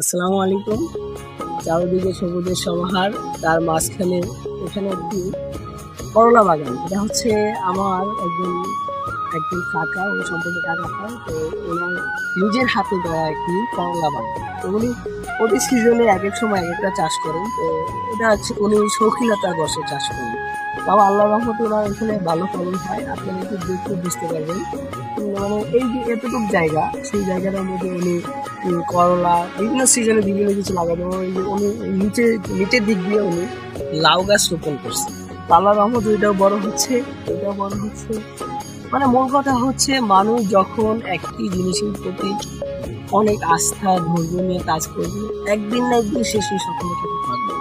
আসসালামু আলাইকুম। চারদিকে সবুজের সমাহার, তার মাঝখানে এখানে একটি করলা বাগান। এটা হচ্ছে আমার একজন একজন কাকা, উনি সম্পর্কে কাকা হয়। তো ওনার নিজের হাতে গড়া একটি করলা বাগান। তো উনি প্রতি সিজনে একেক সময় একেকটা চাষ করেন। তো এটা হচ্ছে উনি শৌখিনতার বশে চাষ করেন। তাও আল্লাহর রহমতে ওনার এখানে ভালো ফলন হয়। আপনারা একটু দেখলে বুঝতে পারবেন। মানে এই যে এতটুকু জায়গা, সেই জায়গাটার মধ্যে উনি করলা বিভিন্ন সিজনে বিভিন্ন কিছু লাগানো। ওই যে উনি নিচের দিক দিয়ে উনি লাউ গাছ রোপণ করছে। তো আল্লাহর রহমতে এটাও বড় হচ্ছে, এটাও বড় হচ্ছে। মানে মূল কথা হচ্ছে, মানুষ যখন একটি জিনিসের প্রতি অনেক আস্থা ধৈর্য নিয়ে কাজ করবে, একদিন না একদিন সে সেই সফলতাটা পাবে।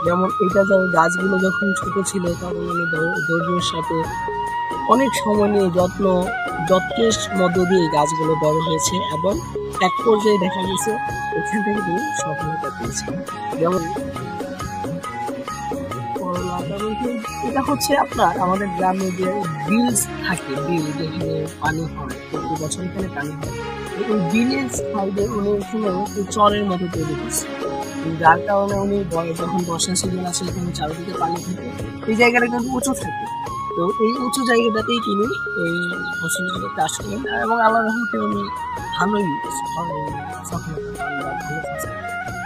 যেমন এটা গাছগুলো যখন ছোট ছিল তখন উনি ধৈর্যের সাথে অনেক সময় নিয়ে যত্নের মধ্য দিয়ে এই গাছগুলো বড় হয়েছে এবং এক পর্যায়ে দেখা গেছে এখান থেকে তিনি সফলতা পেয়েছেন। যেমন করলা, যেমন কি এটা হচ্ছে আপনার আমাদের গ্রামে যে বিল থাকে, বিল যেখানে পানি হয়, প্রতি বছর এখানে পানি হয়। তো ওই বিলের সাইডে উনি এখানে একটু চরের মতো তৈরি করছে, যার কারণে উনি যখন বর্ষা সিজন আসে এখানে চারিদিকে পানি থাকে, এই জায়গাটা কিন্তু উঁচু থাকে। তো এই উঁচু জায়গাটাতেই তিনি এই ফসলগুলো চাষ করেন এবং আল্লাহর রহমতে উনি ভালোই সফলতা পান বা ভালো ফসল পান।